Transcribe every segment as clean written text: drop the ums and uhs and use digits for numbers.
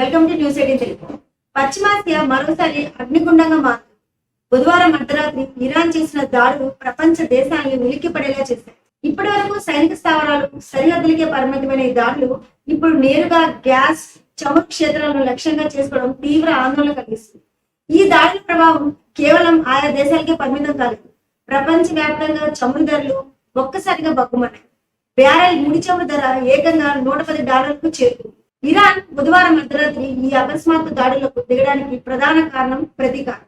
Welcome to news 18 Telugu. పశ్చిమాసియా మరోసారి అగ్నిగుండంగా మారింది. బుధవారం అర్ధరాత్రి ఇరాన్ చేసిన దాడులు ప్రపంచ దేశాలను ఉలిక్కిపడేలా చేశాయి. ఇప్పటి వరకు సైనిక స్థావరాలు, సరిహద్దులకే పరిమితమైన ఈ దాడులు ఇప్పుడు నేరుగా గ్యాస్, చమురు క్షేత్రాలను లక్ష్యంగా చేసుకోవడం తీవ్ర ఆందోళన కలిగిస్తుంది. ఈ దాడుల ప్రభావం కేవలం ఆయా దేశాలకే పరిమితం కాలేదు. ప్రపంచ వ్యాప్తంగా చమురు ధరలు ఒక్కసారిగా బగ్గుమన్నాయి. బ్యారెల్ ముడి చమురు ధర ఏకంగా $110కు చేరుకుంది. ఇరాన్ బుధవారం అర్ధరాత్రి ఈ అకస్మాత్తు దాడులకు దిగడానికి ప్రధాన కారణం ప్రతీకారం.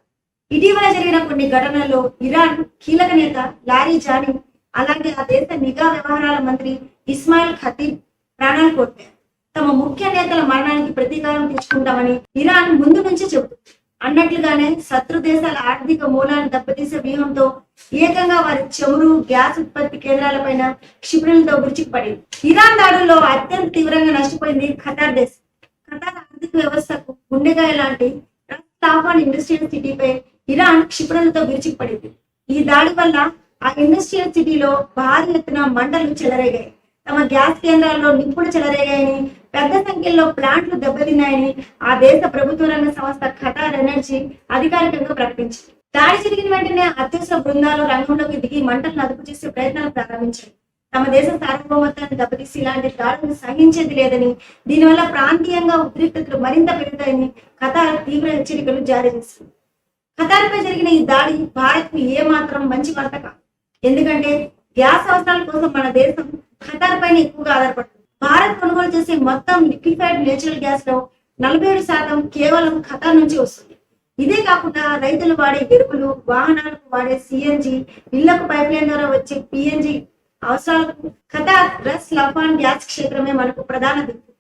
ఇటీవల జరిగిన కొన్ని ఘటనల్లో ఇరాన్ కీలక నేత లారిజానీ, అలాగే ఆ దేశ నిఘా వ్యవహారాల మంత్రి ఇస్మాయిల్ ఖతీబ్ ప్రాణాలు కోల్పోయారు. తమ ముఖ్య నేతల మరణానికి ప్రతీకారం తీర్చుకుంటామని ఇరాన్ ముందు నుంచే చెబుతుంది. అన్నట్లుగానే శత్రు దేశాల ఆర్థిక మూలాలను దెబ్బతీసే వ్యూహంతో ఏకంగా వారి చమురు, గ్యాస్ ఉత్పత్తి కేంద్రాలపైన క్షిపణులతో విరుచుకుపడింది. ఇరాన్ దాడుల్లో అత్యంత తీవ్రంగా నష్టపోయింది ఖతార్ దేశం. ఖతార్ ఆర్థిక వ్యవస్థకు గుండెకాయ లాంటి రాస్ ఇండస్ట్రియల్ సిటీపై ఇరాన్ క్షిపణులతో విరుచుకుపడింది. ఈ దాడి వల్ల ఆ ఇండస్ట్రియల్ సిటీలో భారీ ఎత్తున మంటలు చెలరేగాయి. తమ గ్యాస్ కేంద్రాల్లో నిప్పులు చెలరేగాయని, పెద్ద సంఖ్యలో ప్లాంట్లు దెబ్బతిన్నాయని ఆ దేశ ప్రభుత్వ రంగ సంస్థ ఖతార్ ఎనర్జీ అధికారికంగా ప్రకటించింది. దాడి జరిగిన వెంటనే అత్యవసర బృందాలు రంగంలోకి దిగి మంటలను అదుపు చేసే ప్రయత్నాలు ప్రారంభించాయి. తమ దేశ సార్వభౌమత్వాన్ని దెబ్బతీసి ఇలాంటి దాడులను సహించేది లేదని, దీనివల్ల ప్రాంతీయంగా ఉద్రిక్తతలు మరింత పెరుగుతాయని ఖతార్ తీవ్ర హెచ్చరికలు జారీ చేసింది. ఖతార్ పై జరిగిన ఈ దాడి భారత్ కు ఏమాత్రం మంచి వార్త కాదు. ఎందుకంటే గ్యాస్ అవసరాల కోసం మన దేశం ఖతార్ పైన ఎక్కువగా ఆధారపడుతుంది. భారత్ కొనుగోలు చేసే మొత్తం లిక్విఫైడ్ నేచురల్ గ్యాస్ లో 47% కేవలం ఖతార్ నుంచి వస్తుంది. ఇదే కాకుండా రైతులు వాడే ఎరువులు, వాహనాలకు వాడే సిఎన్జి, ఇళ్లకు పైప్ లైన్ ద్వారా వచ్చే పిఎన్జి అవసరాలకు ఖతార్ రస్ లఫాన్ గ్యాస్ క్షేత్రమే మనకు ప్రధాన దిక్కు.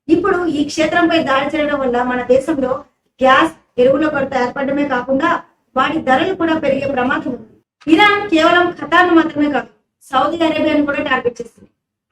ఇప్పుడు ఈ క్షేత్రంపై దాడి చేయడం వల్ల మన దేశంలో గ్యాస్, ఎరువుల కొరత ఏర్పడమే కాకుండా వాటి ధరలు కూడా పెరిగే ప్రమాదం ఉంది. ఇరాన్ కేవలం ఖతార్ను మాత్రమే కాదు, సౌదీ అరేబియాను కూడా టార్గెట్ చేస్తుంది.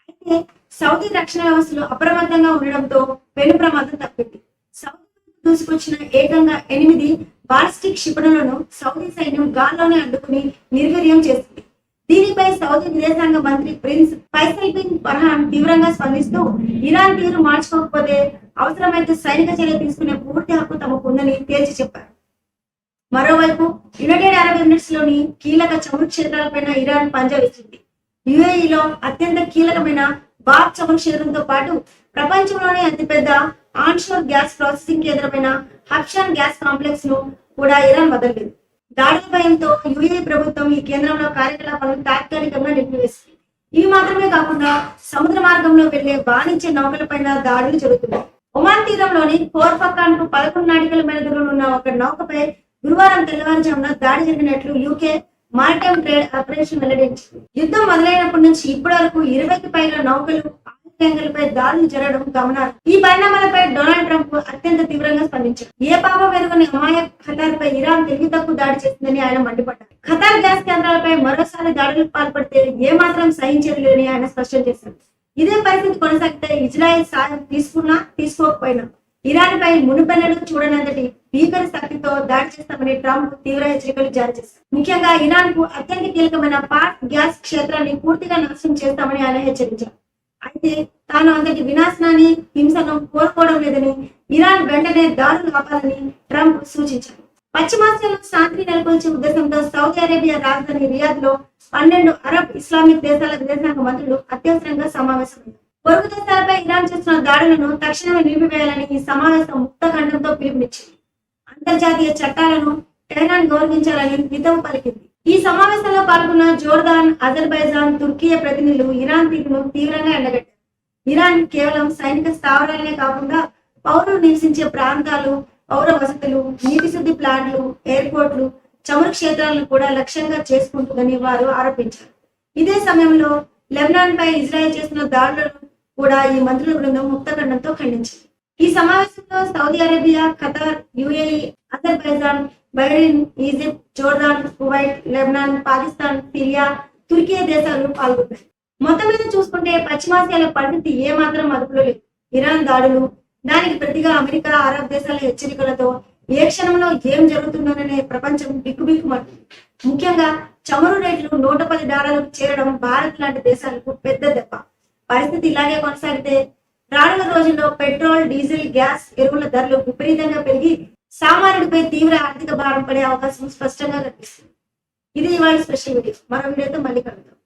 అయితే సౌదీ రక్షణ వ్యవస్థలు అప్రమత్తంగా ఉండడంతో పెను ప్రమాదం తప్పింది. సౌదీ దూసుకొచ్చిన ఏకంగా 8 బాలిస్టిక్ క్షిపణులను సౌదీ సైన్యం గాల్లోనే అడ్డుకుని నిర్వీర్యం చేసింది. దీనిపై సౌదీ విదేశాంగ మంత్రి ప్రిన్స్ ఫైసల్ బిన్ ఫర్హాన్ తీవ్రంగా స్పందిస్తూ ఇరాన్ తీరు మార్చుకోకపోతే అవసరమైతే సైనిక చర్య తీసుకునే పూర్తి హక్కు తమకు ఉందని తేల్చి చెప్పారు. మరోవైపు యునైటెడ్ అరబ్ ఎమిరేట్స్ లోని కీలక చమురు క్షేత్రాలపైన ఇరాన్ పంజా విసిరింది. యుఏఈలో అత్యంత కీలకమైన బాబ్ చమురు క్షేత్రంతో పాటు ప్రపంచంలోనే అతిపెద్ద ఆన్షోర్ గ్యాస్ ప్రాసెసింగ్ కేంద్రమైన హబ్షాన్ గ్యాస్ కాంప్లెక్స్ ను కూడా ఇరాన్ వదలలేదు. దాడుల భయంతో యుఏఈ ప్రభుత్వం ఈ కేంద్రంలో కార్యకలాపాలను తాత్కాలికంగా నిలిపివేసింది. ఇవి మాత్రమే కాకుండా సముద్ర మార్గంలో వెళ్లే వాణిజ్య నౌకలపైన దాడులు జరుగుతున్నాయి. ఒమాన్ తీరంలోని కోర్ఫకాన్ కు 11 నాటికల మేర దూరంలో ఉన్న ఒక నౌకపై గురువారం తెల్లవారుజామున దాడి జరిగినట్లు యూకే మారిటైమ్ ట్రేడ్ ఆపరేషన్ వెల్లడించింది. యుద్ధం మొదలైనప్పటి నుంచి ఇప్పటి వరకు 20కి పైగా నౌకలు, ఆయుధంపై దాడులు జరగడం గమనార్హం. ఈ పరిణామాలపై డొనాల్డ్ ట్రంప్ అత్యంత తీవ్రంగా స్పందించారు. ఏ పాపం వెనుకని అమాయక్ ఖతార్ పై ఇరాన్ తెలివి తక్కువ దాడి చేసిందని ఆయన మండిపడ్డారు. ఖతార్ గ్యాస్ కేంద్రాలపై మరోసారి దాడులకు పాల్పడితే ఏమాత్రం సహించేది లేదని ఆయన స్పష్టం చేశారు. ఇదే పరిస్థితి కొనసాగితే ఇజ్రాయెల్ సాయం తీసుకున్నా తీసుకోకపోయినా ఇరాన్ పై మునుపెన్నడూ చూడనంతటి భీకర శక్తితో దాడి చేస్తామని ట్రంప్ తీవ్ర హెచ్చరికలు జారీ చేశారు. ముఖ్యంగా ఇరాన్ కు అత్యంత కీలకమైన పార్ట్ గ్యాస్ క్షేత్రాన్ని పూర్తిగా నాశనం చేస్తామని ఆయన హెచ్చరించారు. అయితే తాను అంతటి వినాశనాన్ని, హింసను కోరుకోవడం లేదని, ఇరాన్ వెంటనే దాడులు ఆపాలని ట్రంప్ సూచించారు. పశ్చిమాసియాలో శాంతిని నెలకొల్చే ఉద్దేశంతో సౌదీ అరేబియా రాజధాని రియాద్ లో 12 అరబ్ ఇస్లామిక్ దేశాల విదేశాంగ మంత్రులు అత్యవసరంగా సమావేశమయ్యారు. పొరుగు దేశాలపై ఇరాన్ చేస్తున్న దాడులను తక్షణమే నిలిపివేయాలని ఈ సమావేశం ముక్త ఖండంతో పిలుపునిచ్చింది. అంతర్జాతీయ చట్టాలను టెహ్రాన్ గౌరవించాలని హితవు పలికింది. ఈ సమావేశంలో పాల్గొన్న జోర్దాన్, అజర్బైజాన్, తుర్కియా ప్రతినిధులు ఇరాన్ తీరును తీవ్రంగా ఎండగట్టారు. ఇరాన్ కేవలం సైనిక స్థావరాలనే కాకుండా పౌరులు నివసించే ప్రాంతాలు, పౌర వసతులు, నీటి శుద్ధి ప్లాంట్లు, ఎయిర్పోర్ట్లు, చమురు క్షేత్రాలను కూడా లక్ష్యంగా చేసుకుంటుందని వారు ఆరోపించారు. ఇదే సమయంలో లెబనాన్ పై ఇజ్రాయెల్ చేస్తున్న దాడులను కూడా ఈ మంత్రుల బృందం ముక్తఖండంతో ఖండించింది. ఈ సమావేశంలో Saudi Arabia, Qatar, UAE, Azerbaijan, Bahrain, Egypt, Jordan, Kuwait, Lebanon, Pakistan, Syria, Turkiye దేశాలు పాల్గొన్నాయి. మొత్తం మీద చూసుకుంటే పశ్చిమాసియాల పరిస్థితి ఏమాత్రం అదుపులో లేదు. ఇరాన్ దాడులు, దానికి ప్రతిగా అమెరికా, అరబ్ దేశాల హెచ్చరికలతో ఏ క్షణంలో ఏం జరుగుతుందోననే ప్రపంచం బిక్కుబిక్కుమంటుంది. ముఖ్యంగా చమురు రేట్లు $110కు చేరడం భారత్ లాంటి దేశాలకు పెద్ద దెబ్బ. పరిస్థితి ఇలాగే కొనసాగితే రానున్న రోజుల్లో పెట్రోల్, డీజిల్, గ్యాస్, ఎరువుల ధరలు విపరీతంగా పెరిగి సామాన్యుడిపై తీవ్ర ఆర్థిక భారం పడే అవకాశం స్పష్టంగా కనిపిస్తుంది. ఇది ఇవాళ స్పెషల్ వీడియో. మరో వీడియోతో మళ్ళీ కలుద్దాం.